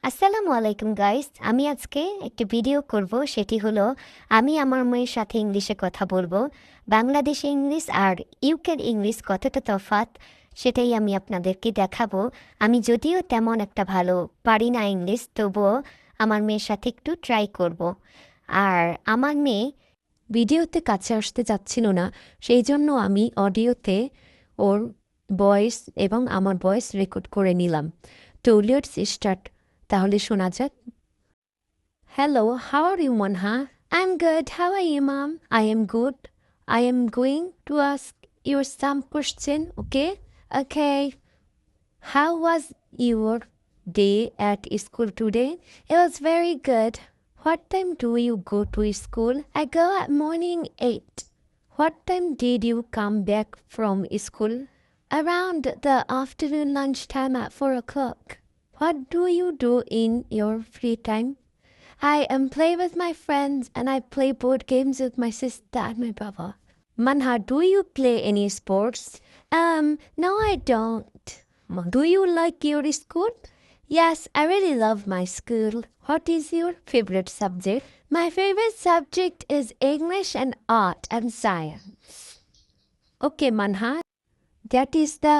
আসসালামু আলাইকুম গাইস। আমি আজকে একটি ভিডিও করব, সেটি হলো আমি আমার মেয়ের সাথে ইংলিশে কথা বলবো। বাংলাদেশি ইংলিশ আর ইউকের ইংলিশ কতটা তফাৎ সেটাই আমি আপনাদেরকে দেখাবো। আমি যদিও তেমন একটা ভালো পারি না ইংলিশ, তবুও আমার মেয়ের সাথে একটু ট্রাই করব। আর আমার মেয়ে ভিডিওতে কাছে আসতে চাচ্ছিল না, সেই জন্য আমি অডিওতে ওর ভয়েস এবং আমার ভয়েস রেকর্ড করে নিলাম। তো লেটস স্টার্ট। তাহলে শোনা যাক। Hello, how are you Monha? I am good, how are you ma'am? I am good. I am going to ask your some question, okay? Okay. How was your day at school today? It was very good. What time do you go to school? I go at morning 8. What time did you come back from school? Around the afternoon lunchtime at 4 o'clock. What do you do in your free time? I play with my friends and I play board games with my sister and my brother. Manha, do you play any sports? No, I don't. Do you like your school? Yes, I really love my school. What is your favorite subject? My favorite subject is English and art and science. Okay, Manha, that is the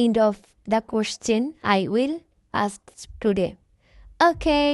end of the question I will ask today. Okay,